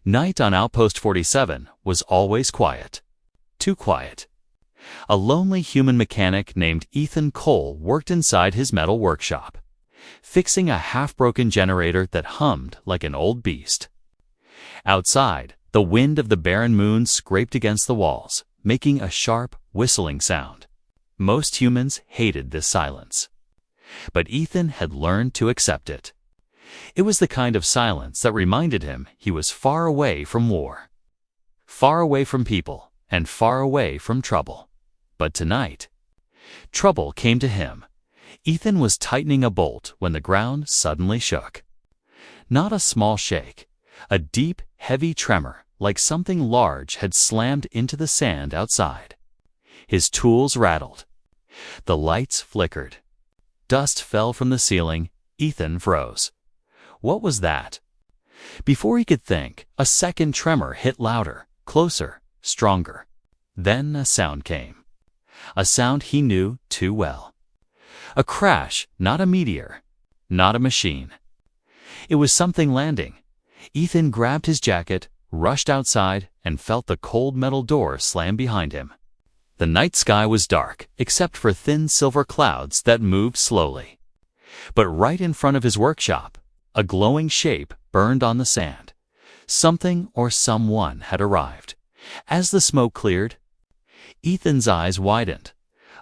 Night on Outpost 47 was always quiet. Too quiet. A lonely human mechanic named Ethan Cole worked inside his metal workshop, fixing a half-broken generator that hummed like an old beast. Outside, the wind of the barren moon scraped against the walls, making a sharp, whistling sound. Most humans hated this silence. But Ethan had learned to accept it. It was the kind of silence that reminded him he was far away from war, far away from people, and far away from trouble. But tonight, trouble came to him. Ethan was tightening a bolt when the ground suddenly shook. Not a small shake, a deep, heavy tremor, like something large had slammed into the sand outside. His tools rattled. The lights flickered. Dust fell from the ceiling. Ethan froze. What was that? Before he could think, a second tremor hit louder, closer, stronger. Then a sound came. A sound he knew too well. A crash, not a meteor, not a machine. It was something landing. Ethan grabbed his jacket, rushed outside, and felt the cold metal door slam behind him. The night sky was dark, except for thin silver clouds that moved slowly. But right in front of his workshop, a glowing shape burned on the sand. Something or someone had arrived. As the smoke cleared, Ethan's eyes widened.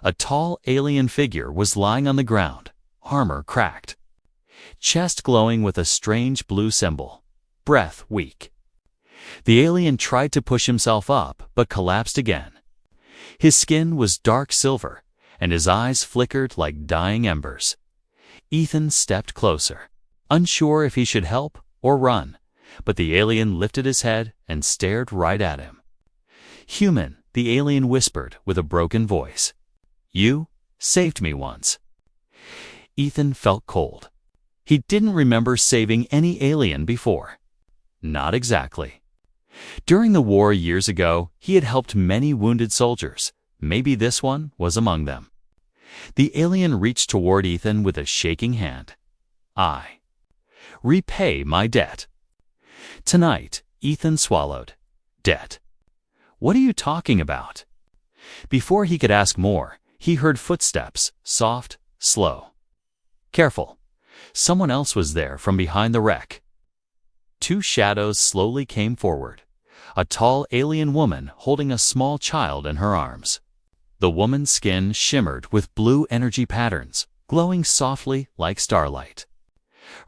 A tall alien figure was lying on the ground, armor cracked, chest glowing with a strange blue symbol, breath weak. The alien tried to push himself up, but collapsed again. His skin was dark silver, and his eyes flickered like dying embers. Ethan stepped closer, unsure if he should help or run, but the alien lifted his head and stared right at him. "Human," the alien whispered with a broken voice. "You saved me once." Ethan felt cold. He didn't remember saving any alien before. Not exactly. During the war years ago, he had helped many wounded soldiers. Maybe this one was among them. The alien reached toward Ethan with a shaking hand. "I repay my debt." Tonight, Ethan swallowed. Debt. What are you talking about? Before he could ask more, he heard footsteps, soft, slow. Careful. Someone else was there from behind the wreck. Two shadows slowly came forward. A tall alien woman holding a small child in her arms. The woman's skin shimmered with blue energy patterns, glowing softly like starlight.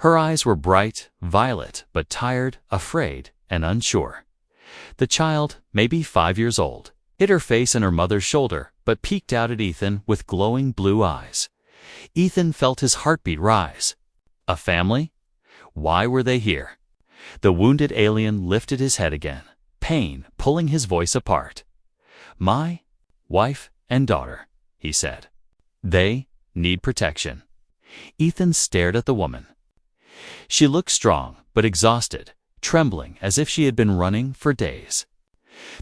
Her eyes were bright, violet, but tired, afraid, and unsure. The child, maybe 5 years old, hid her face in her mother's shoulder, but peeked out at Ethan with glowing blue eyes. Ethan felt his heartbeat rise. A family? Why were they here? The wounded alien lifted his head again, pain pulling his voice apart. "My wife and daughter," he said. "They need protection." Ethan stared at the woman. She looked strong, but exhausted, trembling as if she had been running for days.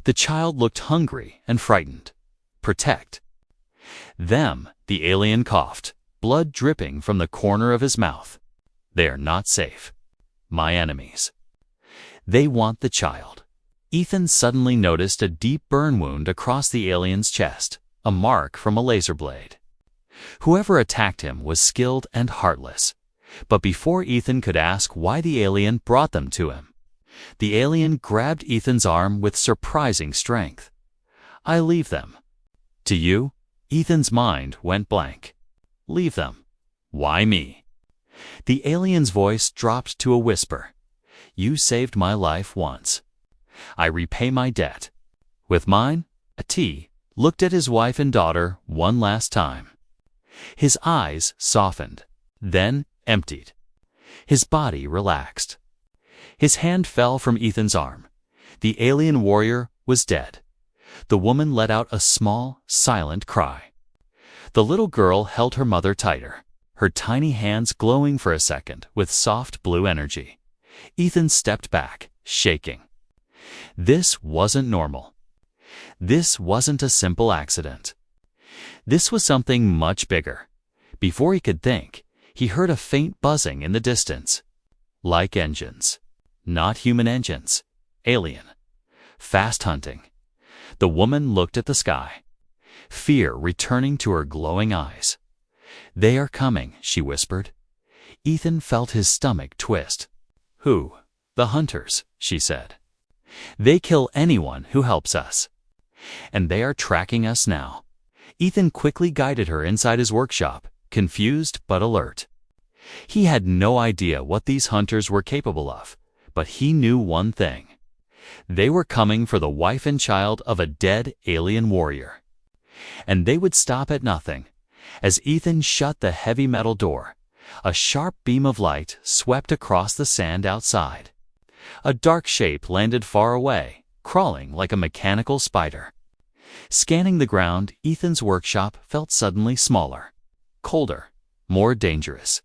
The child looked hungry and frightened. Protect them, the alien coughed, blood dripping from the corner of his mouth. "They are not safe. My enemies. They want the child." Ethan suddenly noticed a deep burn wound across the alien's chest, a mark from a laser blade. Whoever attacked him was skilled and heartless. But before Ethan could ask why the alien brought them to him, the alien grabbed Ethan's arm with surprising strength. "I leave them." "To you?" Ethan's mind went blank. "Leave them? Why me?" The alien's voice dropped to a whisper. "You saved my life once. I repay my debt." With mine, T looked at his wife and daughter one last time. His eyes softened, then emptied. His body relaxed. His hand fell from Ethan's arm. The alien warrior was dead. The woman let out a small, silent cry. The little girl held her mother tighter, her tiny hands glowing for a second with soft blue energy. Ethan stepped back, shaking. This wasn't normal. This wasn't a simple accident. This was something much bigger. Before he could think, he heard a faint buzzing in the distance. Like engines. Not human engines. alien. Fast hunting. The woman looked at the sky, fear returning to her glowing eyes. "They are coming," she whispered. Ethan felt his stomach twist. "Who?" "The hunters," she said. "They kill anyone who helps us. And they are tracking us now." Ethan quickly guided her inside his workshop, confused but alert. He had no idea what these hunters were capable of, but he knew one thing. They were coming for the wife and child of a dead alien warrior. And they would stop at nothing. As Ethan shut the heavy metal door, a sharp beam of light swept across the sand outside. A dark shape landed far away, crawling like a mechanical spider. Scanning the ground, Ethan's workshop felt suddenly smaller, colder, more dangerous.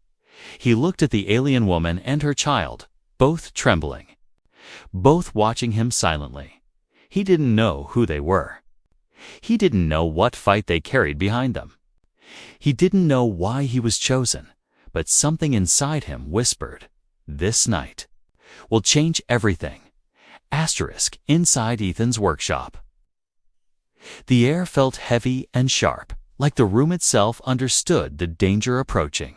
He looked at the alien woman and her child, both trembling, both watching him silently. He didn't know who they were. He didn't know what fight they carried behind them. He didn't know why he was chosen, but something inside him whispered, "This night will change everything." Inside Ethan's workshop. The air felt heavy and sharp, like the room itself understood the danger approaching.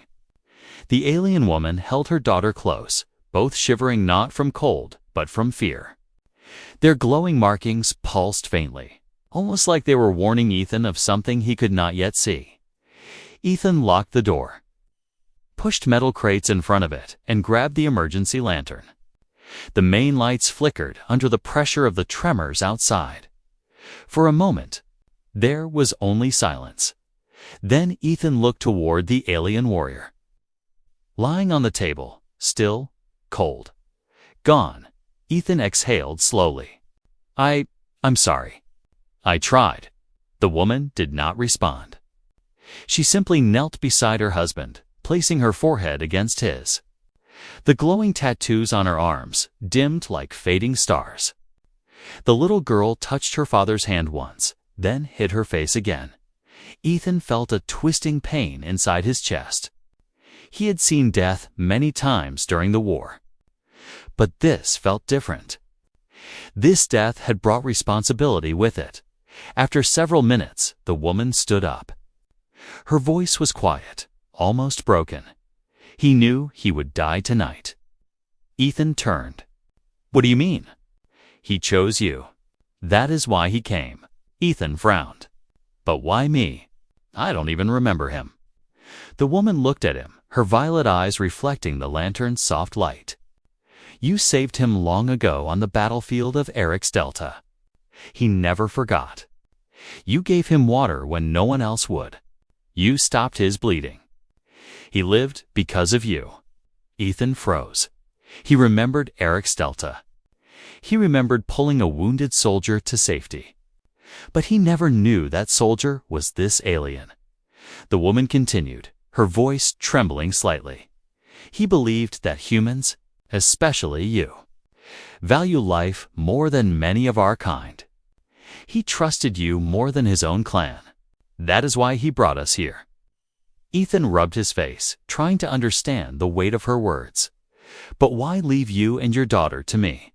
The alien woman held her daughter close, both shivering not from cold, but from fear. Their glowing markings pulsed faintly, almost like they were warning Ethan of something he could not yet see. Ethan locked the door, pushed metal crates in front of it, and grabbed the emergency lantern. The main lights flickered under the pressure of the tremors outside. For a moment, there was only silence. Then Ethan looked toward the alien warrior. Lying on the table, still, cold, gone, Ethan exhaled slowly. I'm sorry. I tried." The woman did not respond. She simply knelt beside her husband, placing her forehead against his. The glowing tattoos on her arms dimmed like fading stars. The little girl touched her father's hand once, then hid her face again. Ethan felt a twisting pain inside his chest. He had seen death many times during the war. But this felt different. This death had brought responsibility with it. After several minutes, the woman stood up. Her voice was quiet, almost broken. He knew he would die tonight. Ethan turned. "What do you mean?" "He chose you. That is why he came." Ethan frowned. "But why me? I don't even remember him." The woman looked at him, her violet eyes reflecting the lantern's soft light. "You saved him long ago on the battlefield of Eric's Delta. He never forgot. You gave him water when no one else would. You stopped his bleeding. He lived because of you." Ethan froze. He remembered Eric's Delta. He remembered pulling a wounded soldier to safety. But he never knew that soldier was this alien. The woman continued, her voice trembling slightly. "He believed that humans, especially you, value life more than many of our kind. He trusted you more than his own clan. That is why he brought us here." Ethan rubbed his face, trying to understand the weight of her words. "But why leave you and your daughter to me?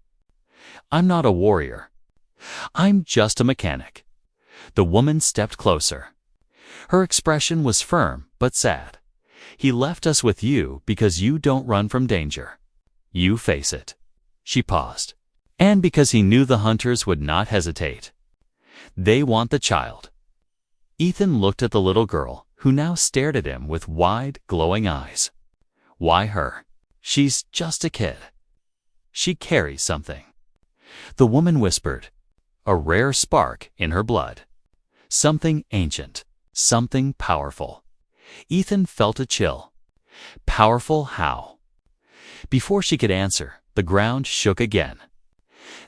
I'm not a warrior. I'm just a mechanic." The woman stepped closer. Her expression was firm but sad. "He left us with you because you don't run from danger. You face it." She paused. "And because he knew the hunters would not hesitate. They want the child." Ethan looked at the little girl, who now stared at him with wide, glowing eyes. "Why her? She's just a kid." "She carries something." The woman whispered, "A rare spark in her blood. Something ancient, something powerful." Ethan felt a chill. Powerful how? Before she could answer, the ground shook again.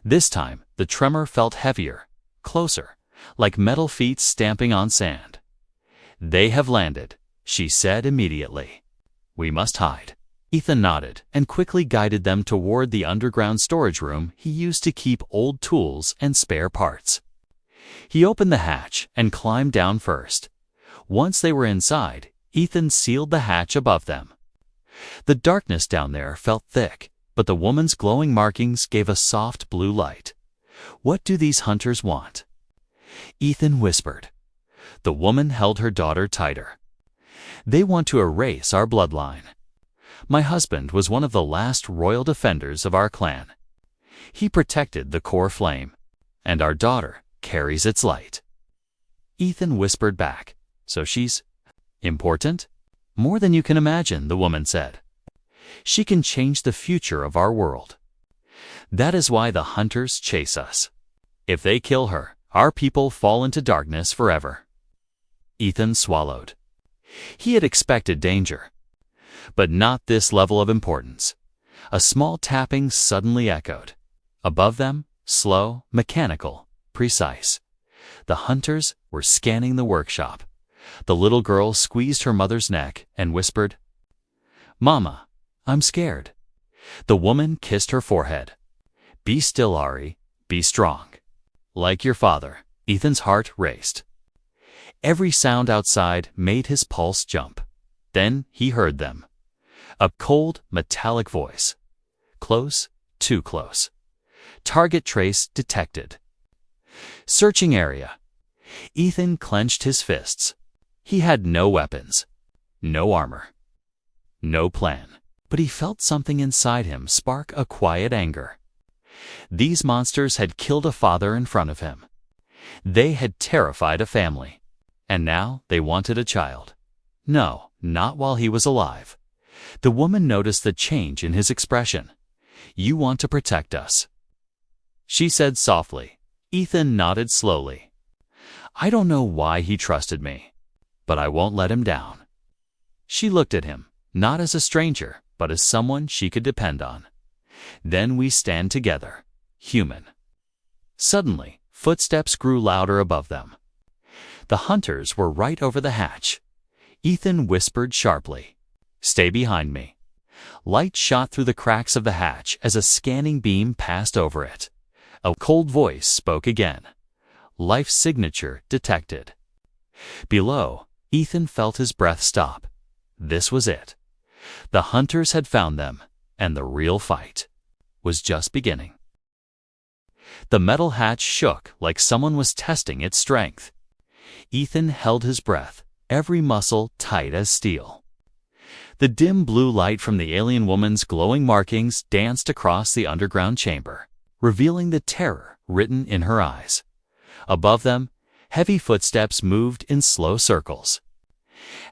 This time, the tremor felt heavier, closer, like metal feet stamping on sand. "They have landed," she said immediately. "We must hide." Ethan nodded and quickly guided them toward the underground storage room he used to keep old tools and spare parts. He opened the hatch and climbed down first. Once they were inside, Ethan sealed the hatch above them. The darkness down there felt thick, but the woman's glowing markings gave a soft blue light. "What do these hunters want?" Ethan whispered. The woman held her daughter tighter. "They want to erase our bloodline. My husband was one of the last royal defenders of our clan. He protected the core flame, and our daughter carries its light." Ethan whispered back, "So she's important?" "More than you can imagine," the woman said. "She can change the future of our world. That is why the hunters chase us. If they kill her, our people fall into darkness forever." Ethan swallowed. He had expected danger, but not this level of importance. A small tapping suddenly echoed. Above them, slow, mechanical, precise. The hunters were scanning the workshop. The little girl squeezed her mother's neck and whispered, "Mama, I'm scared." The woman kissed her forehead. "Be still, Ari. Be strong. Like your father." Ethan's heart raced. Every sound outside made his pulse jump. Then he heard them. A cold, metallic voice. Close, too close. Target trace detected. Searching area. Ethan clenched his fists. He had no weapons, no armor, no plan. But he felt something inside him spark a quiet anger. These monsters had killed a father in front of him. They had terrified a family. And now they wanted a child. No, not while he was alive. The woman noticed the change in his expression. "You want to protect us," she said softly. Ethan nodded slowly. "I don't know why he trusted me, but I won't let him down." She looked at him, not as a stranger, but as someone she could depend on. "Then we stand together, human." Suddenly, footsteps grew louder above them. The hunters were right over the hatch. Ethan whispered sharply, "Stay behind me." Light shot through the cracks of the hatch as a scanning beam passed over it. A cold voice spoke again. "Life signature detected." Below, Ethan felt his breath stop. This was it. The hunters had found them, and the real fight was just beginning. The metal hatch shook like someone was testing its strength. Ethan held his breath, every muscle tight as steel. The dim blue light from the alien woman's glowing markings danced across the underground chamber, revealing the terror written in her eyes. Above them, heavy footsteps moved in slow circles.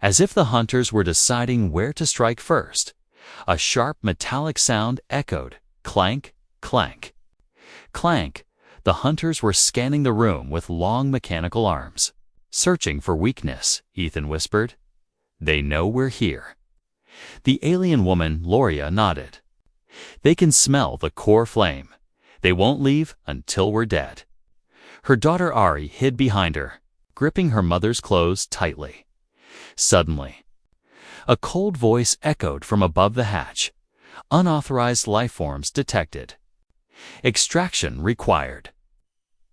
As if the hunters were deciding where to strike first, a sharp metallic sound echoed, clank, clank. Clank. The hunters were scanning the room with long mechanical arms. "Searching for weakness," Ethan whispered. "They know we're here." The alien woman, Loria, nodded. "They can smell the core flame. They won't leave until we're dead." Her daughter Ari hid behind her, gripping her mother's clothes tightly. Suddenly, a cold voice echoed from above the hatch. "Unauthorized lifeforms detected. Extraction required."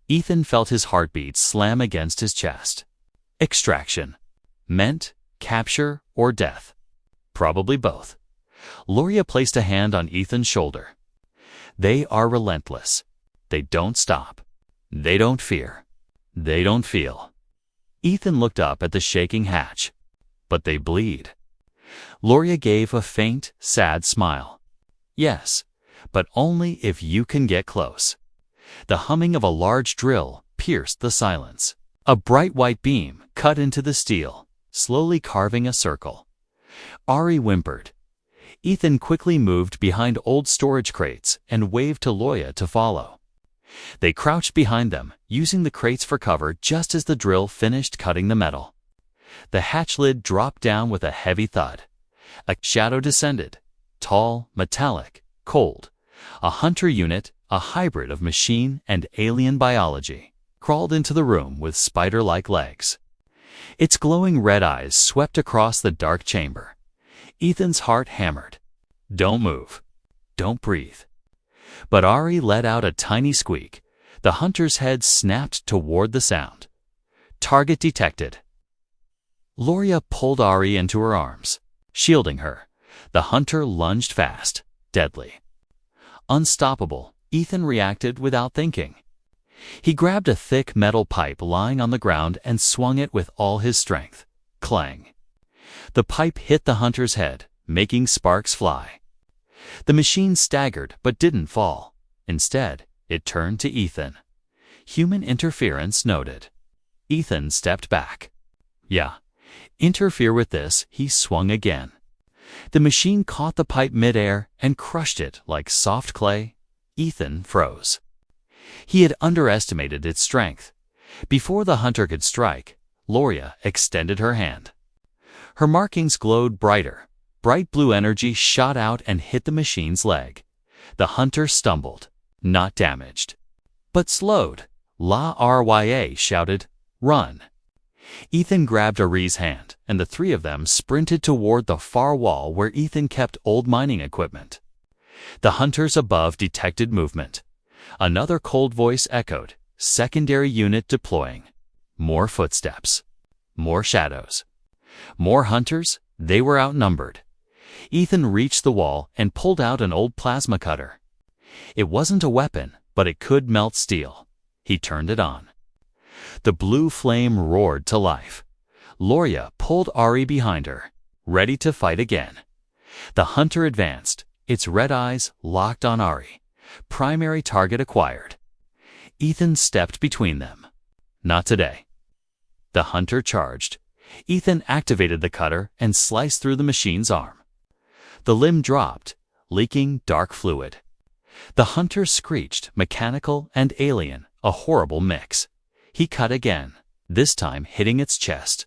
Ethan felt his heartbeat slam against his chest. Extraction. Meant capture or death. Probably both. Loria placed a hand on Ethan's shoulder. "They are relentless. They don't stop. They don't fear. They don't feel." Ethan looked up at the shaking hatch. "But they bleed." Loria gave a faint, sad smile. "Yes, but only if you can get close." The humming of a large drill pierced the silence. A bright white beam cut into the steel, slowly carving a circle. Ari whimpered. Ethan quickly moved behind old storage crates and waved to Loria to follow. They crouched behind them, using the crates for cover just as the drill finished cutting the metal. The hatch lid dropped down with a heavy thud. A shadow descended, tall, metallic, cold. A hunter unit, a hybrid of machine and alien biology, crawled into the room with spider-like legs. Its glowing red eyes swept across the dark chamber. Ethan's heart hammered. "Don't move. Don't breathe." But Ari let out a tiny squeak. The hunter's head snapped toward the sound. "Target detected." Loria pulled Ari into her arms, shielding her. The hunter lunged fast, deadly. Unstoppable, Ethan reacted without thinking. He grabbed a thick metal pipe lying on the ground and swung it with all his strength. Clang. The pipe hit the hunter's head, making sparks fly. The machine staggered but didn't fall. Instead, it turned to Ethan. Human interference noted. Ethan stepped back. Yeah, interfere with this, he swung again. The machine caught the pipe midair and crushed it like soft clay. Ethan froze. He had underestimated its strength. Before the hunter could strike, Loria extended her hand. Her markings glowed brighter. Bright blue energy shot out and hit the machine's leg. The hunter stumbled, not damaged, but slowed. La Rya shouted, "Run!" Ethan grabbed Ari's hand, and the three of them sprinted toward the far wall where Ethan kept old mining equipment. The hunters above detected movement. Another cold voice echoed, "Secondary unit deploying." More footsteps. More shadows. More hunters. They were outnumbered. Ethan reached the wall and pulled out an old plasma cutter. It wasn't a weapon, but it could melt steel. He turned it on. The blue flame roared to life. Loria pulled Ari behind her, ready to fight again. The hunter advanced, its red eyes locked on Ari. Primary target acquired. Ethan stepped between them. Not today. The hunter charged. Ethan activated the cutter and sliced through the machine's arm. The limb dropped, leaking dark fluid. The hunter screeched, mechanical and alien, a horrible mix. He cut again, this time hitting its chest.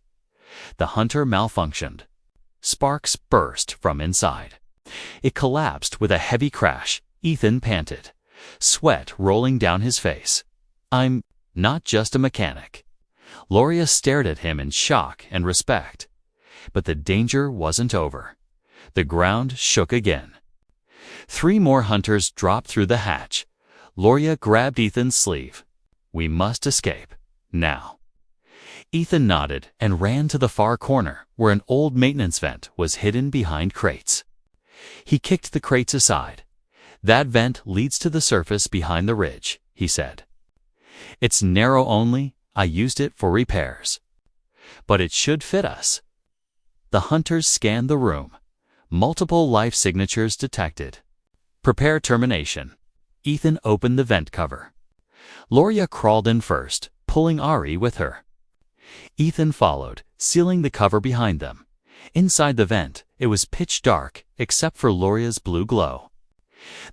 The hunter malfunctioned. Sparks burst from inside. It collapsed with a heavy crash. Ethan panted, sweat rolling down his face. "I'm not just a mechanic." Loria stared at him in shock and respect. But the danger wasn't over. The ground shook again. 3 more hunters dropped through the hatch. Loria grabbed Ethan's sleeve. "We must escape. Now." Ethan nodded and ran to the far corner, where an old maintenance vent was hidden behind crates. He kicked the crates aside. "That vent leads to the surface behind the ridge," he said. "It's narrow only. I used it for repairs. But it should fit us." The hunters scanned the room. Multiple life signatures detected. "Prepare termination." Ethan opened the vent cover. Loria crawled in first, pulling Ari with her. Ethan followed, sealing the cover behind them. Inside the vent, it was pitch dark, except for Loria's blue glow.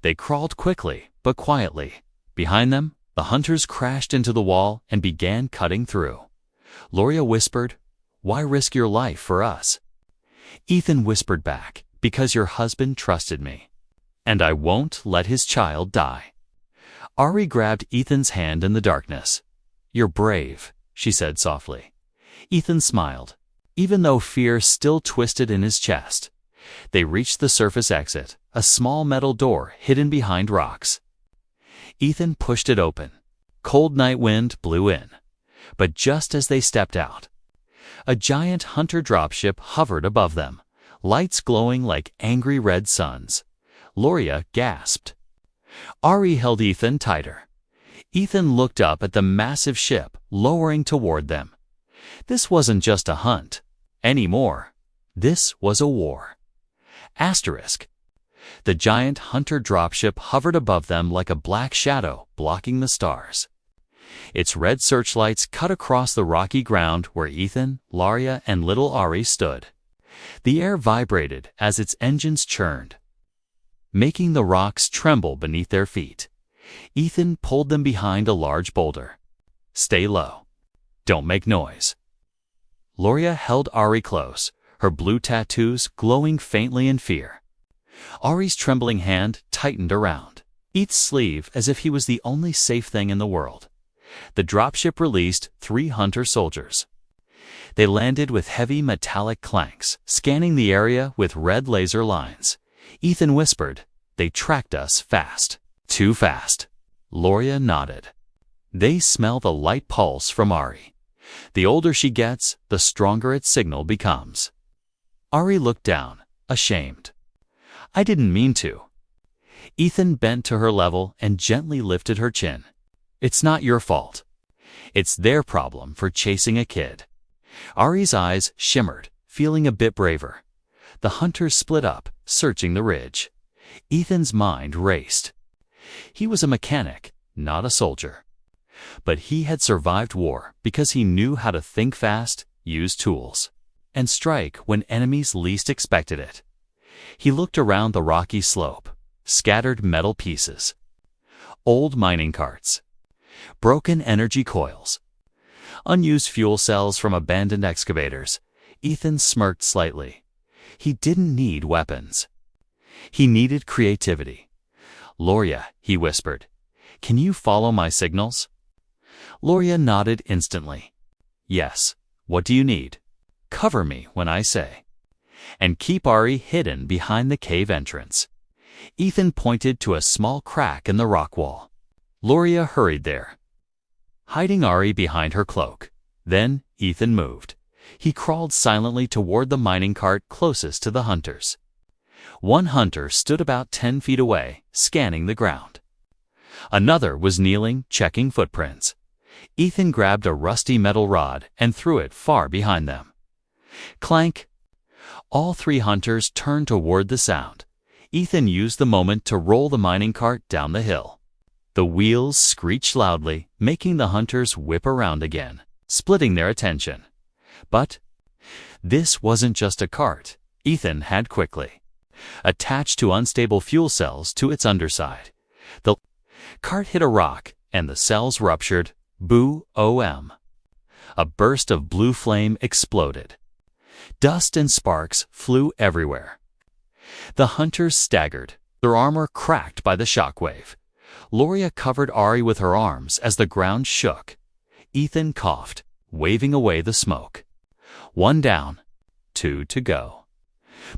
They crawled quickly, but quietly. Behind them, the hunters crashed into the wall and began cutting through. Loria whispered, "Why risk your life for us?" Ethan whispered back, "Because your husband trusted me. And I won't let his child die." Ari grabbed Ethan's hand in the darkness. "You're brave," she said softly. Ethan smiled, even though fear still twisted in his chest. They reached the surface exit, a small metal door hidden behind rocks. Ethan pushed it open. Cold night wind blew in. But just as they stepped out, a giant hunter dropship hovered above them, lights glowing like angry red suns. Loria gasped. Ari held Ethan tighter. Ethan looked up at the massive ship lowering toward them. This wasn't just a hunt anymore. This was a war. Asterisk. The giant hunter dropship hovered above them like a black shadow blocking the stars. Its red searchlights cut across the rocky ground where Ethan, Loria, and little Ari stood. The air vibrated as its engines churned, making the rocks tremble beneath their feet. Ethan pulled them behind a large boulder. "Stay low. Don't make noise." Loria held Ari close, her blue tattoos glowing faintly in fear. Ari's trembling hand tightened around Ethan's sleeve as if he was the only safe thing in the world. The dropship released 3 hunter soldiers. They landed with heavy metallic clanks, scanning the area with red laser lines. Ethan whispered, "They tracked us fast." "Too fast." Loria nodded. "They smell the light pulse from Ari. The older she gets, the stronger its signal becomes." Ari looked down, ashamed. "I didn't mean to." Ethan bent to her level and gently lifted her chin. "It's not your fault. It's their problem for chasing a kid." Ari's eyes shimmered, feeling a bit braver. The hunters split up, searching the ridge. Ethan's mind raced. He was a mechanic, not a soldier. But he had survived war because he knew how to think fast, use tools, and strike when enemies least expected it. He looked around the rocky slope, scattered metal pieces, old mining carts, broken energy coils, unused fuel cells from abandoned excavators. Ethan smirked slightly. He didn't need weapons. He needed creativity. "Loria," he whispered, "can you follow my signals?" Loria nodded instantly. "Yes. What do you need?" "Cover me when I say. And keep Ari hidden behind the cave entrance." Ethan pointed to a small crack in the rock wall. Loria hurried there, hiding Ari behind her cloak. Then Ethan moved. He crawled silently toward the mining cart closest to the hunters. One hunter stood about 10 feet away, scanning the ground. Another was kneeling, checking footprints. Ethan grabbed a rusty metal rod and threw it far behind them. Clank! All three hunters turned toward the sound. Ethan used the moment to roll the mining cart down the hill. The wheels screeched loudly, making the hunters whip around again, splitting their attention. But this wasn't just a cart. Ethan had quickly attached two unstable fuel cells to its underside. The cart hit a rock, and the cells ruptured. Boom! A burst of blue flame exploded. Dust and sparks flew everywhere. The hunters staggered, their armor cracked by the shockwave. Loria covered Ari with her arms as the ground shook. Ethan coughed, waving away the smoke. One down, two to go.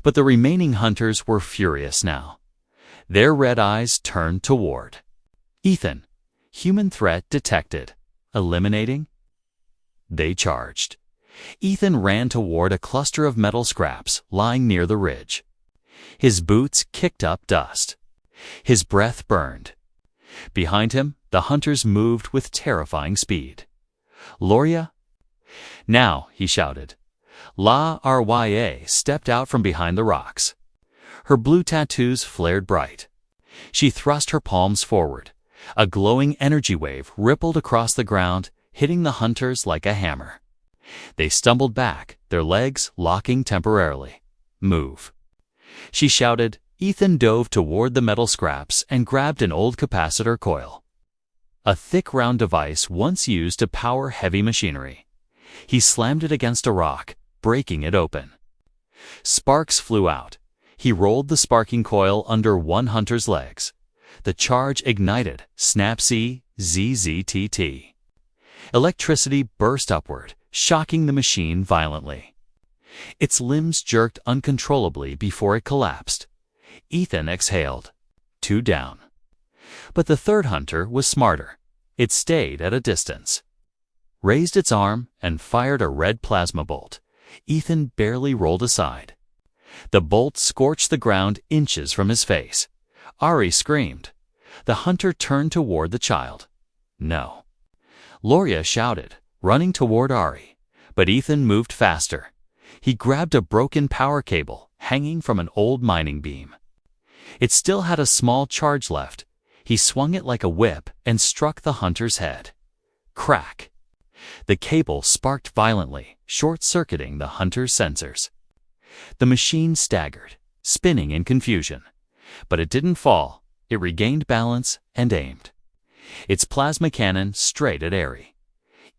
But the remaining hunters were furious now. Their red eyes turned toward Ethan. Human threat detected. Eliminating? They charged. Ethan ran toward a cluster of metal scraps lying near the ridge. His boots kicked up dust. His breath burned. Behind him, the hunters moved with terrifying speed. "Loria?" "Now," he shouted. Rya stepped out from behind the rocks. Her blue tattoos flared bright. She thrust her palms forward. A glowing energy wave rippled across the ground, hitting the hunters like a hammer. They stumbled back, their legs locking temporarily. "Move!" she shouted. Ethan dove toward the metal scraps and grabbed an old capacitor coil, a thick round device once used to power heavy machinery. He slammed it against a rock, breaking it open. Sparks flew out. He rolled the sparking coil under one hunter's legs. The charge ignited. Snap-see, ZZTT. Electricity burst upward, shocking the machine violently. Its limbs jerked uncontrollably before it collapsed. Ethan exhaled. 2 down. But the third hunter was smarter. It stayed at a distance, raised its arm, and fired a red plasma bolt. Ethan barely rolled aside. The bolt scorched the ground inches from his face. Ari screamed. The hunter turned toward the child. "No." Loria shouted, running toward Ari. But Ethan moved faster. He grabbed a broken power cable hanging from an old mining beam. It still had a small charge left. He swung it like a whip and struck the hunter's head. Crack! The cable sparked violently, short-circuiting the hunter's sensors. The machine staggered, spinning in confusion. But it didn't fall. It regained balance and aimed its plasma cannon straight at Ari.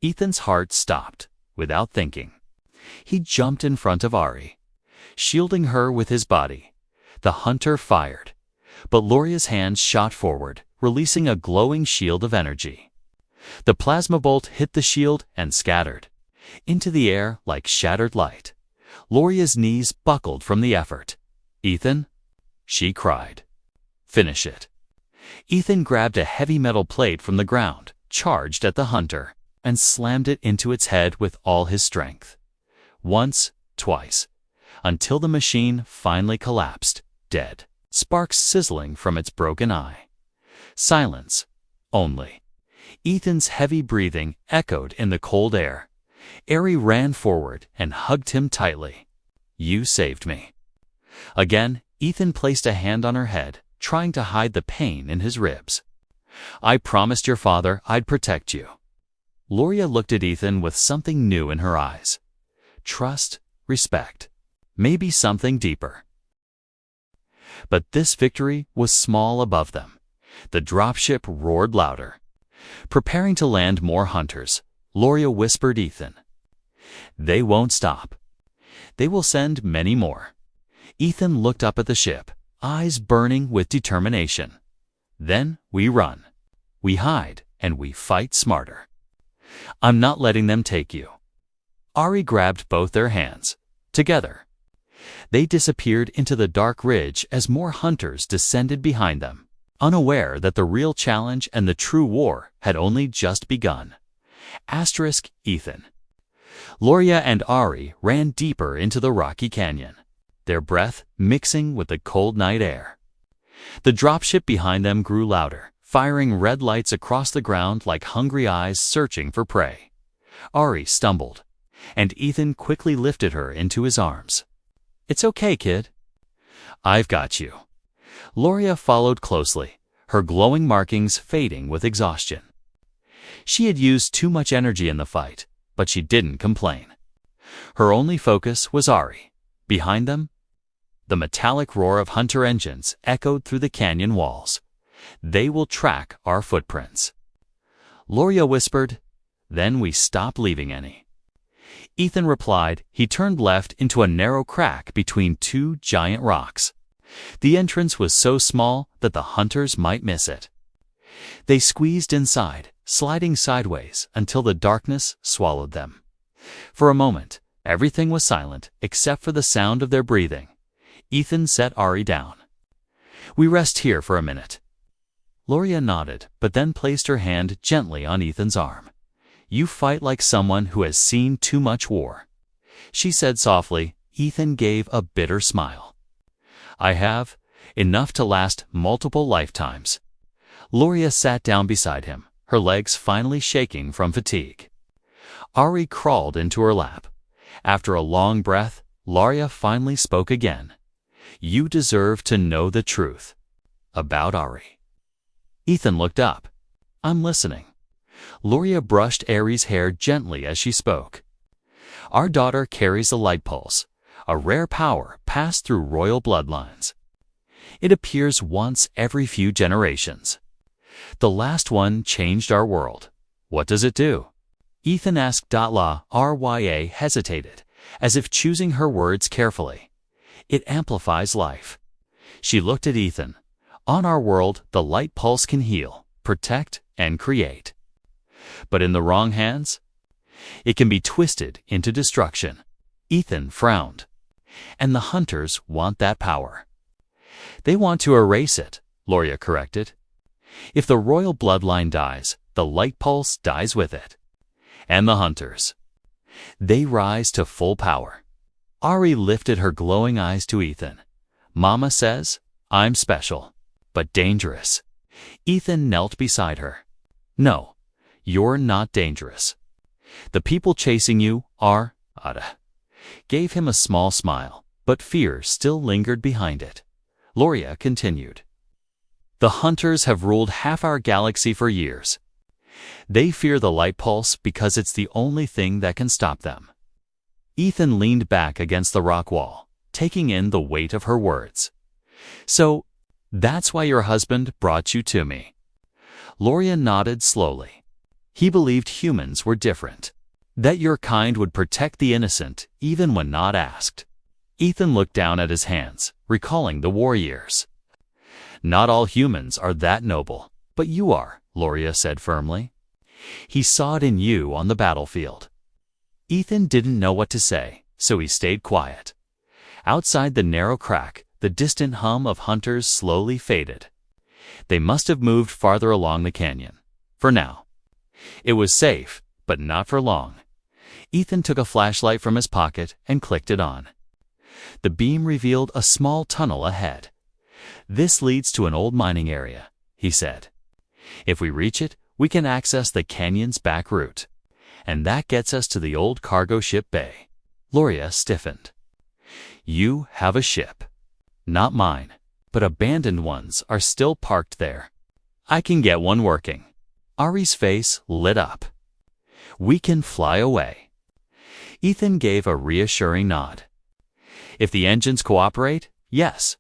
Ethan's heart stopped, without thinking. He jumped in front of Ari, shielding her with his body. The hunter fired, but Loria's hands shot forward, releasing a glowing shield of energy. The plasma bolt hit the shield and scattered into the air like shattered light. Loria's knees buckled from the effort. "Ethan?" she cried. "Finish it." Ethan grabbed a heavy metal plate from the ground, charged at the hunter, and slammed it into its head with all his strength. Once, twice, until the machine finally collapsed, dead. sparks sizzling from its broken eye. Silence. Only. Ethan's heavy breathing echoed in the cold air. Ari ran forward and hugged him tightly. "You saved me." Again, Ethan placed a hand on her head, trying to hide the pain in his ribs. "I promised your father I'd protect you." Loria looked at Ethan with something new in her eyes. Trust, respect, maybe something deeper. But this victory was small above them. The dropship roared louder. Preparing to land more hunters, Loria whispered Ethan, "They won't stop. They will send many more." Ethan looked up at the ship, eyes burning with determination. "Then we run. We hide, and we fight smarter. I'm not letting them take you." Ari grabbed both their hands. Together. They disappeared into the dark ridge as more hunters descended behind them, unaware that the real challenge and the true war had only just begun. Ethan. Loria and Ari ran deeper into the rocky canyon, their breath mixing with the cold night air. The dropship behind them grew louder, firing red lights across the ground like hungry eyes searching for prey. Ari stumbled, and Ethan quickly lifted her into his arms. "It's okay, kid. I've got you." Loria followed closely, her glowing markings fading with exhaustion. She had used too much energy in the fight, but she didn't complain. Her only focus was Ari. Behind them, the metallic roar of hunter engines echoed through the canyon walls. "They will track our footprints." Loria whispered, "Then we stop leaving any." Ethan replied he turned left into a narrow crack between two giant rocks. The entrance was so small that the hunters might miss it. They squeezed inside, sliding sideways until the darkness swallowed them. For a moment, everything was silent except for the sound of their breathing. Ethan set Ari down. "We rest here for a minute." Loria nodded, but then placed her hand gently on Ethan's arm. "You fight like someone who has seen too much war," she said softly. Ethan gave a bitter smile. "I have, enough to last multiple lifetimes." Loria sat down beside him, her legs finally shaking from fatigue. Ari crawled into her lap. After a long breath, Loria finally spoke again. "You deserve to know the truth about Ari." Ethan looked up. "I'm listening." Loria brushed Ari's hair gently as she spoke. "Our daughter carries a light pulse, a rare power passed through royal bloodlines. It appears once every few generations. The last one changed our world. What does it do?" Ethan asked. Rya hesitated, as if choosing her words carefully. "It amplifies life." She looked at Ethan. "On our world, the light pulse can heal, protect, and create. But in the wrong hands, it can be twisted into destruction." Ethan frowned. "And the hunters want that power." "They want to erase it," Loria corrected. "If the royal bloodline dies, the light pulse dies with it. And the hunters, they rise to full power." Ari lifted her glowing eyes to Ethan. "Mama says, I'm special, but dangerous." Ethan knelt beside her. "No, you're not dangerous. The people chasing you are." Ada gave him a small smile, but fear still lingered behind it. Loria continued. "The hunters have ruled half our galaxy for years. They fear the light pulse because it's the only thing that can stop them." Ethan leaned back against the rock wall, taking in the weight of her words. "So, that's why your husband brought you to me." Loria nodded slowly. "He believed humans were different, that your kind would protect the innocent even when not asked." Ethan looked down at his hands, recalling the war years. "Not all humans are that noble, but you are," Loria said firmly. "He saw it in you on the battlefield." Ethan didn't know what to say, so he stayed quiet. Outside the narrow crack, the distant hum of hunters slowly faded. They must have moved farther along the canyon. For now. It was safe, but not for long. Ethan took a flashlight from his pocket and clicked it on. The beam revealed a small tunnel ahead. "This leads to an old mining area," he said. "If we reach it, we can access the canyon's back route. And that gets us to the old cargo ship bay." Loria stiffened. "You have a ship. Not mine, but abandoned ones are still parked there. I can get one working." Ari's face lit up. "We can fly away." Ethan gave a reassuring nod. "If the engines cooperate, yes."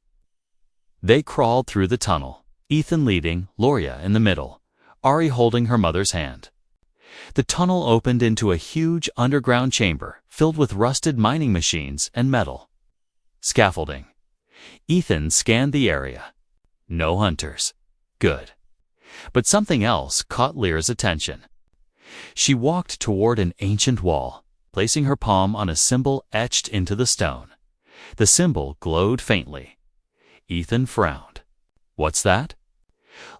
They crawled through the tunnel, Ethan leading, Loria in the middle, Ari holding her mother's hand. The tunnel opened into a huge underground chamber filled with rusted mining machines and metal. Scaffolding. Ethan scanned the area. No hunters. Good. But something else caught Lyra's attention. She walked toward an ancient wall, placing her palm on a symbol etched into the stone. The symbol glowed faintly. Ethan frowned. "What's that?"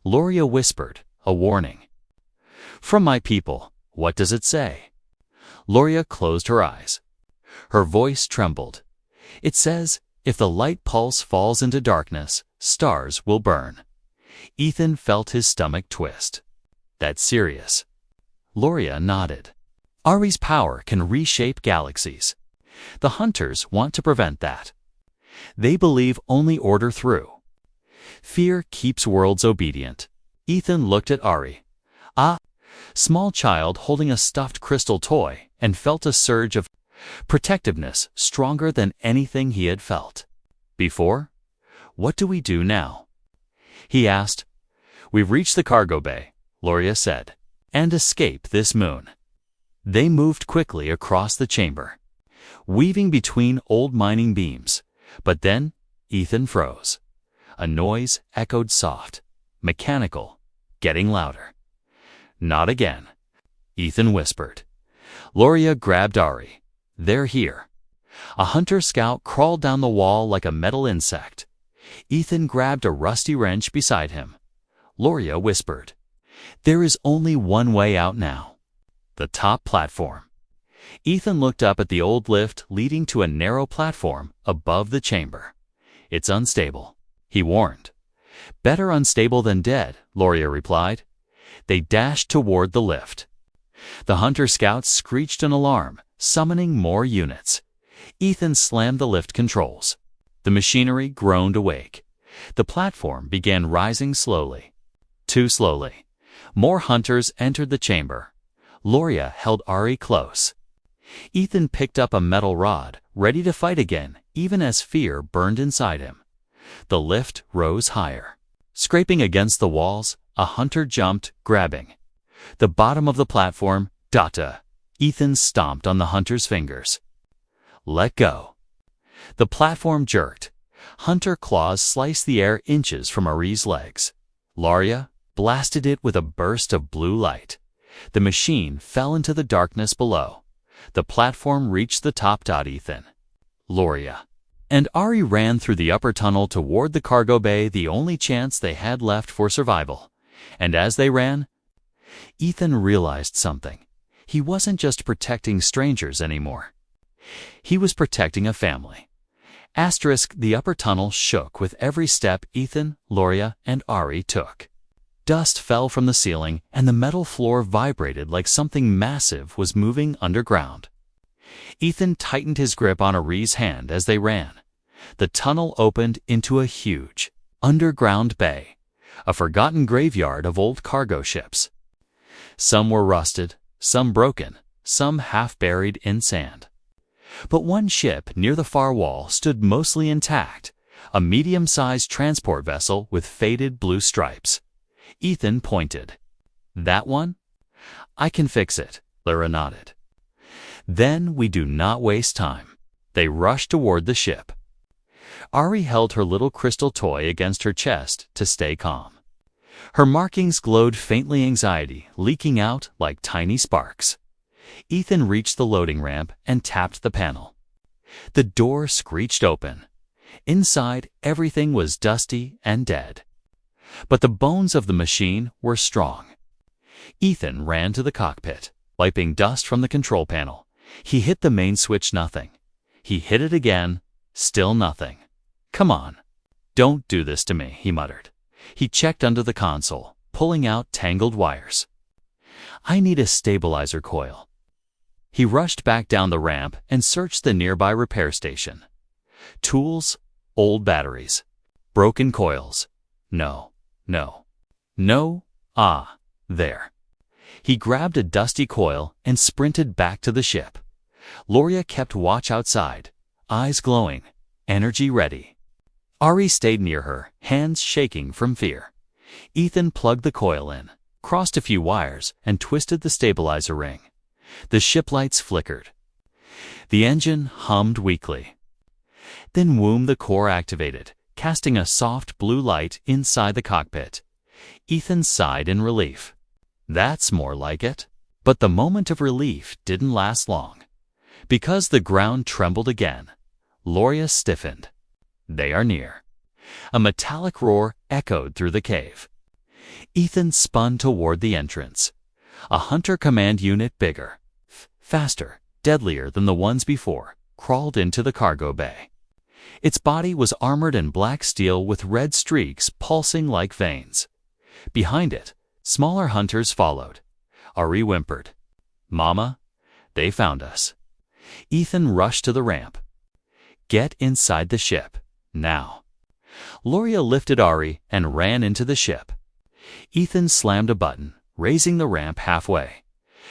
Loria whispered, a warning. "From my people. What does it say?" Loria closed her eyes. Her voice trembled. "It says, if the light pulse falls into darkness, stars will burn." Ethan felt his stomach twist. "That's serious." Loria nodded. "Ari's power can reshape galaxies. The hunters want to prevent that. They believe only order through. Fear keeps worlds obedient." Ethan looked at Ari. Small child holding a stuffed crystal toy, and felt a surge of protectiveness stronger than anything he had felt before. "What do we do now?" he asked. "We've reached the cargo bay," Loria said, "and escape this moon." They moved quickly across the chamber, weaving between old mining beams. But then Ethan froze. A noise echoed soft, mechanical, getting louder. "Not again," Ethan whispered. Loria grabbed Ari. "They're here." A hunter scout crawled down the wall like a metal insect. Ethan grabbed a rusty wrench beside him. Loria whispered, "There is only one way out now. The top platform." Ethan looked up at the old lift leading to a narrow platform above the chamber. "It's unstable," he warned. "Better unstable than dead," Loria replied. They dashed toward the lift. The hunter scouts screeched an alarm, summoning more units. Ethan slammed the lift controls. The machinery groaned awake. The platform began rising slowly. Too slowly. More hunters entered the chamber. Loria held Ari close. Ethan picked up a metal rod, ready to fight again, even as fear burned inside him. The lift rose higher. Scraping against the walls, a hunter jumped, grabbing the bottom of the platform. "Data." Ethan stomped on the hunter's fingers. "Let go." The platform jerked. Hunter claws sliced the air inches from Ari's legs. Loria blasted it with a burst of blue light. The machine fell into the darkness below. The platform reached the top. Ethan, Loria, and Ari ran through the upper tunnel toward the cargo bay, the only chance they had left for survival. And as they ran, Ethan realized something. He wasn't just protecting strangers anymore. He was protecting a family. The upper tunnel shook with every step Ethan, Loria, and Ari took. Dust fell from the ceiling, and the metal floor vibrated like something massive was moving underground. Ethan tightened his grip on Ari's hand as they ran. The tunnel opened into a huge, underground bay, a forgotten graveyard of old cargo ships. Some were rusted, some broken, some half buried in sand. But one ship near the far wall stood mostly intact, a medium-sized transport vessel with faded blue stripes. Ethan pointed. "That one? I can fix it," Lyra nodded. Then we do not waste time. They rushed toward the ship. Ari held her little crystal toy against her chest to stay calm. Her markings glowed faintly, anxiety leaking out like tiny sparks. Ethan reached the loading ramp and tapped the panel. The door screeched open. Inside, everything was dusty and dead. But the bones of the machine were strong. Ethan ran to the cockpit, wiping dust from the control panel. He hit the main switch, nothing. He hit it again, still nothing. "Come on." "Don't do this to me," he muttered. He checked under the console, pulling out tangled wires. "I need a stabilizer coil." He rushed back down the ramp and searched the nearby repair station. Tools, old batteries, broken coils. No, no, no, there. He grabbed a dusty coil and sprinted back to the ship. Loria kept watch outside, eyes glowing, energy ready. Ari stayed near her, hands shaking from fear. Ethan plugged the coil in, crossed a few wires, and twisted the stabilizer ring. The ship lights flickered. The engine hummed weakly. Then the core activated, casting a soft blue light inside the cockpit. Ethan sighed in relief. That's more like it. But the moment of relief didn't last long. Because the ground trembled again, Loria stiffened. They are near. A metallic roar echoed through the cave. Ethan spun toward the entrance. A hunter command unit bigger, faster, deadlier than the ones before, crawled into the cargo bay. Its body was armored in black steel with red streaks pulsing like veins. Behind it, smaller hunters followed. Ari whimpered. "Mama, they found us." Ethan rushed to the ramp. "Get inside the ship, now." Loria lifted Ari and ran into the ship. Ethan slammed a button, raising the ramp halfway.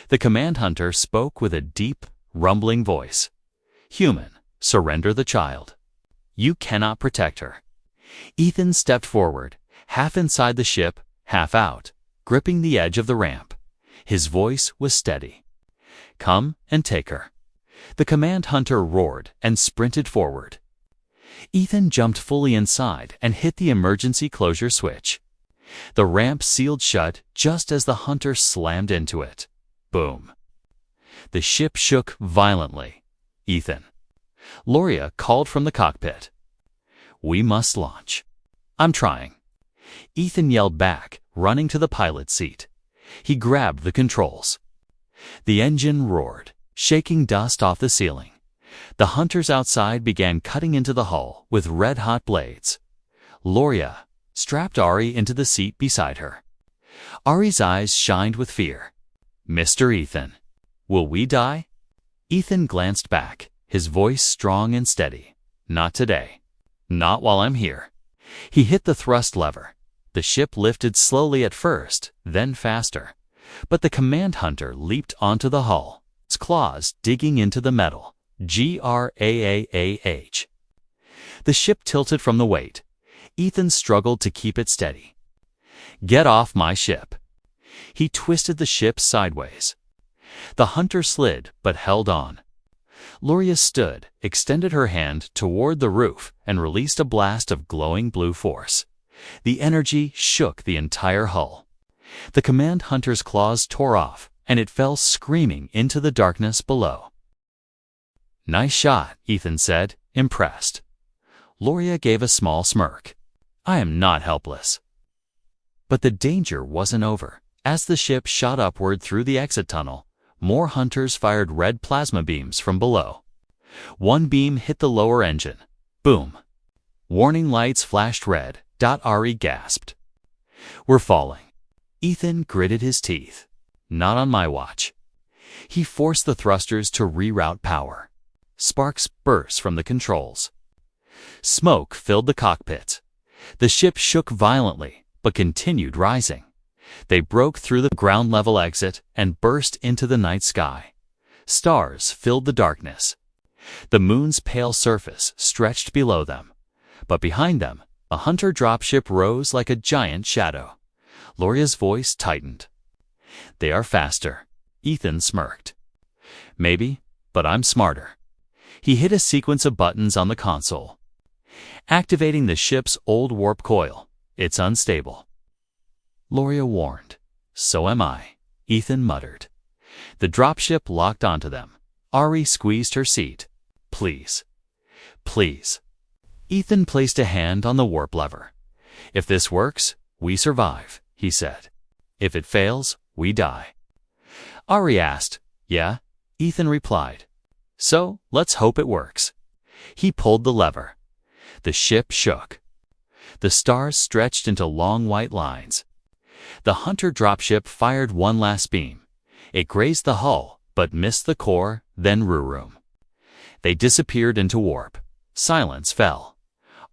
The command hunter spoke with a deep, rumbling voice. "Human, surrender the child. You cannot protect her." Ethan stepped forward, half inside the ship, half out, gripping the edge of the ramp. His voice was steady. "Come and take her." The command hunter roared and sprinted forward. Ethan jumped fully inside and hit the emergency closure switch. The ramp sealed shut just as the hunter slammed into it. Boom. The ship shook violently. "Ethan." Loria called from the cockpit. "We must launch." "I'm trying." Ethan yelled back, running to the pilot's seat. He grabbed the controls. The engine roared, shaking dust off the ceiling. The hunters outside began cutting into the hull with red-hot blades. Loria strapped Ari into the seat beside her. Ari's eyes shined with fear. "Mr. Ethan, will we die?" Ethan glanced back, his voice strong and steady. "Not today. Not while I'm here." He hit the thrust lever. The ship lifted slowly at first, then faster. But the command hunter leaped onto the hull, its claws digging into the metal. Graah. The ship tilted from the weight. Ethan struggled to keep it steady. "Get off my ship." He twisted the ship sideways. The hunter slid, but held on. Loria stood, extended her hand toward the roof, and released a blast of glowing blue force. The energy shook the entire hull. The command hunter's claws tore off, and it fell screaming into the darkness below. "Nice shot," Ethan said, impressed. Loria gave a small smirk. "I am not helpless." But the danger wasn't over. As the ship shot upward through the exit tunnel, more hunters fired red plasma beams from below. One beam hit the lower engine. Boom. Warning lights flashed red. Ari gasped. "We're falling." Ethan gritted his teeth. "Not on my watch." He forced the thrusters to reroute power. Sparks burst from the controls. Smoke filled the cockpit. The ship shook violently, but continued rising. They broke through the ground-level exit and burst into the night sky. Stars filled the darkness. The moon's pale surface stretched below them. But behind them, a hunter dropship rose like a giant shadow. Loria's voice tightened. "They are faster." Ethan smirked. "Maybe, but I'm smarter." He hit a sequence of buttons on the console. Activating the ship's old warp coil. "It's unstable." Loria warned. "So am I," Ethan muttered. The dropship locked onto them. Ari squeezed her seat. "Please. Please." Ethan placed a hand on the warp lever. "If this works, we survive," he said. "If it fails, we die." Ari asked. "Yeah?" Ethan replied. "So, let's hope it works." He pulled the lever. The ship shook. The stars stretched into long white lines. The hunter dropship fired one last beam. It grazed the hull, but missed the core, then room. They disappeared into warp. Silence fell.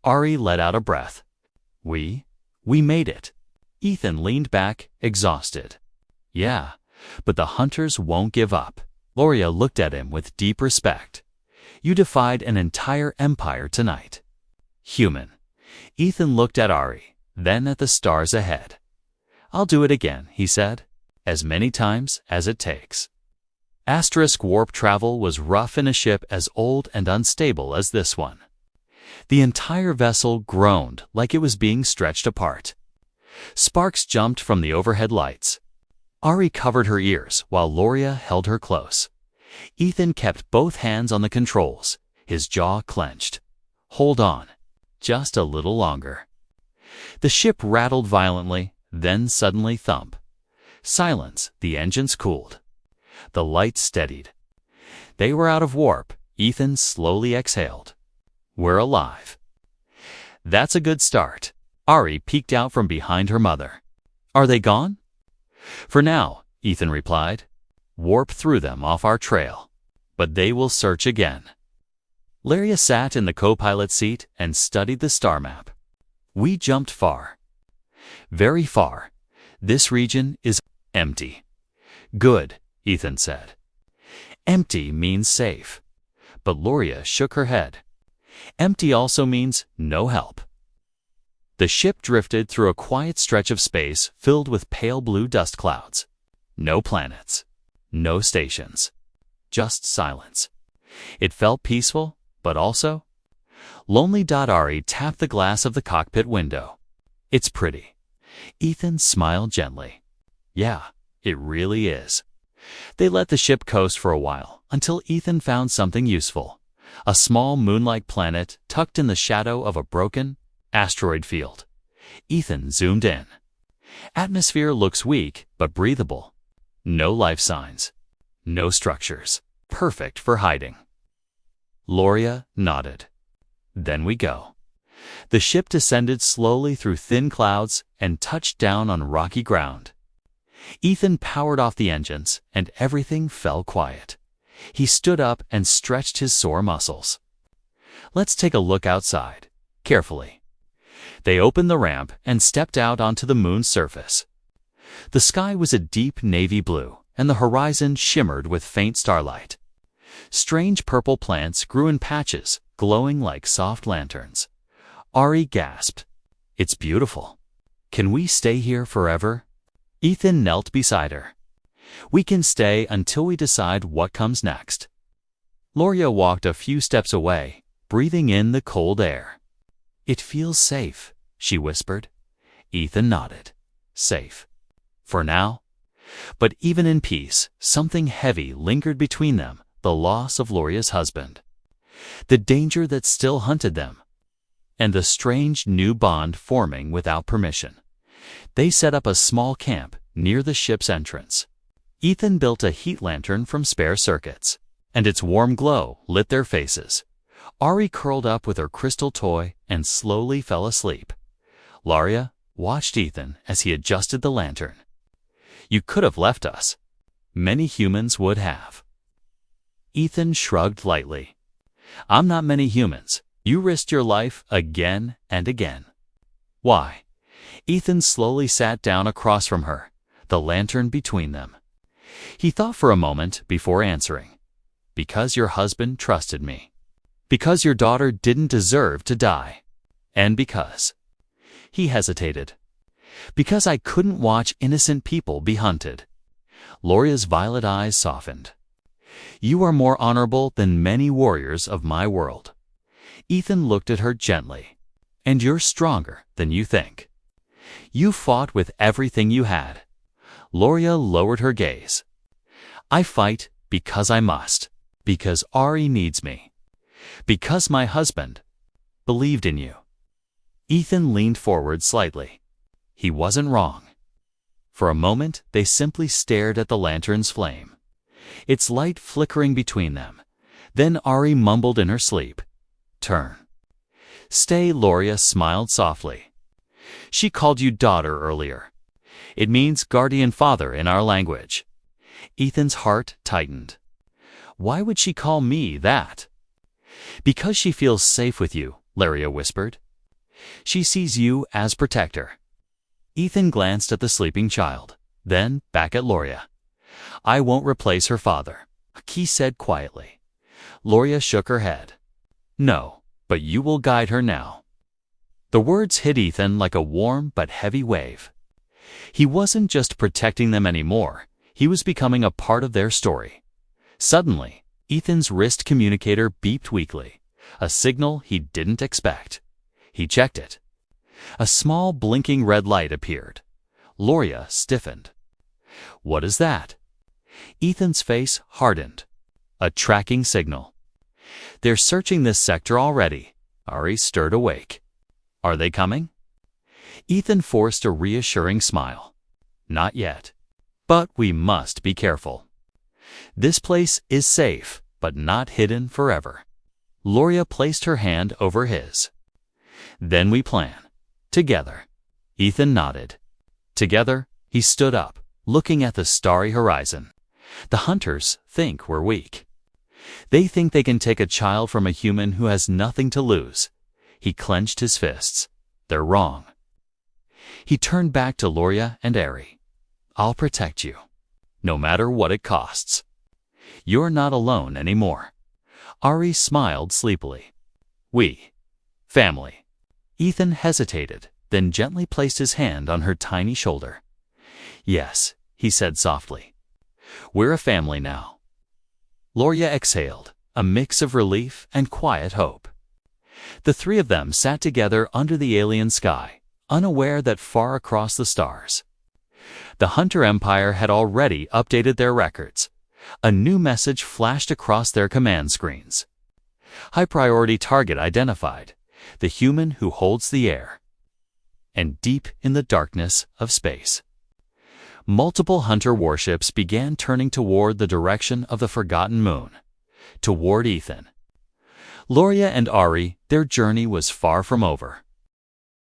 Ari let out a breath. We made it. Ethan leaned back, exhausted. Yeah, but the hunters won't give up. Loria looked at him with deep respect. You defied an entire empire tonight. Human. Ethan looked at Ari, then at the stars ahead. I'll do it again, he said. As many times as it takes. Asterisk warp travel was rough in a ship as old and unstable as this one. The entire vessel groaned like it was being stretched apart. Sparks jumped from the overhead lights. Ari covered her ears while Loria held her close. Ethan kept both hands on the controls, his jaw clenched. Hold on. Just a little longer. The ship rattled violently, then suddenly thump. Silence, the engines cooled. The lights steadied. They were out of warp. Ethan slowly exhaled. We're alive. That's a good start. Ari peeked out from behind her mother. Are they gone? For now, Ethan replied. Warp threw them off our trail. But they will search again. Laria sat in the co-pilot seat and studied the star map. We jumped far. Very far. This region is empty. Good, Ethan said. Empty means safe. But Loria shook her head. Empty also means no help. The ship drifted through a quiet stretch of space filled with pale blue dust clouds. No planets. No stations. Just silence. It felt peaceful, but also lonely. Ari tapped the glass of the cockpit window. It's pretty. Ethan smiled gently. Yeah, it really is. They let the ship coast for a while until Ethan found something useful. A small moon-like planet tucked in the shadow of a broken asteroid field. Ethan zoomed in. Atmosphere looks weak but breathable. No life signs. No structures. Perfect for hiding. Loria nodded. Then we go. The ship descended slowly through thin clouds and touched down on rocky ground. Ethan powered off the engines, and everything fell quiet. He stood up and stretched his sore muscles. Let's take a look outside, carefully. They opened the ramp and stepped out onto the moon's surface. The sky was a deep navy blue, and the horizon shimmered with faint starlight. Strange purple plants grew in patches, glowing like soft lanterns. Ari gasped. It's beautiful. Can we stay here forever? Ethan knelt beside her. We can stay until we decide what comes next. Loria walked a few steps away, breathing in the cold air. It feels safe, she whispered. Ethan nodded. Safe. For now. But even in peace, something heavy lingered between them, the loss of Loria's husband. The danger that still hunted them. And the strange new bond forming without permission. They set up a small camp near the ship's entrance. Ethan built a heat lantern from spare circuits, and its warm glow lit their faces. Ari curled up with her crystal toy and slowly fell asleep. Loria watched Ethan as he adjusted the lantern. You could have left us. Many humans would have. Ethan shrugged lightly. I'm not many humans. You risked your life again and again. Why? Ethan slowly sat down across from her, the lantern between them. He thought for a moment before answering. Because your husband trusted me. Because your daughter didn't deserve to die. And because. He hesitated. Because I couldn't watch innocent people be hunted. Loria's violet eyes softened. You are more honorable than many warriors of my world. Ethan looked at her gently. And you're stronger than you think. You fought with everything you had. Loria lowered her gaze. I fight because I must. Because Ari needs me. Because my husband believed in you. Ethan leaned forward slightly. He wasn't wrong. For a moment, they simply stared at the lantern's flame, its light flickering between them. Then Ari mumbled in her sleep. Turn. Stay, Loria smiled softly. She called you daughter earlier. It means guardian father in our language. Ethan's heart tightened. Why would she call me that? Because she feels safe with you, Loria whispered. She sees you as protector. Ethan glanced at the sleeping child, then back at Loria. I won't replace her father, he said quietly. Loria shook her head. No, but you will guide her now. The words hit Ethan like a warm but heavy wave. He wasn't just protecting them anymore, he was becoming a part of their story. Suddenly, Ethan's wrist communicator beeped weakly, a signal he didn't expect. He checked it. A small blinking red light appeared. Loria stiffened. What is that? Ethan's face hardened. A tracking signal. They're searching this sector already. Ari stirred awake. Are they coming? Ethan forced a reassuring smile. Not yet. But we must be careful. This place is safe, but not hidden forever. Loria placed her hand over his. Then we plan. Together. Ethan nodded. Together, he stood up, looking at the starry horizon. The hunters think we're weak. They think they can take a child from a human who has nothing to lose. He clenched his fists. They're wrong. He turned back to Loria and Ari. I'll protect you, no matter what it costs. You're not alone anymore. Ari smiled sleepily. We. Family. Ethan hesitated, then gently placed his hand on her tiny shoulder. Yes, he said softly. We're a family now. Loria exhaled, a mix of relief and quiet hope. The three of them sat together under the alien sky, unaware that far across the stars, the Hunter Empire had already updated their records. A new message flashed across their command screens. High-priority target identified, the human who holds the air. And deep in the darkness of space, multiple Hunter warships began turning toward the direction of the Forgotten Moon, toward Ethan. Loria and Ari, their journey was far from over.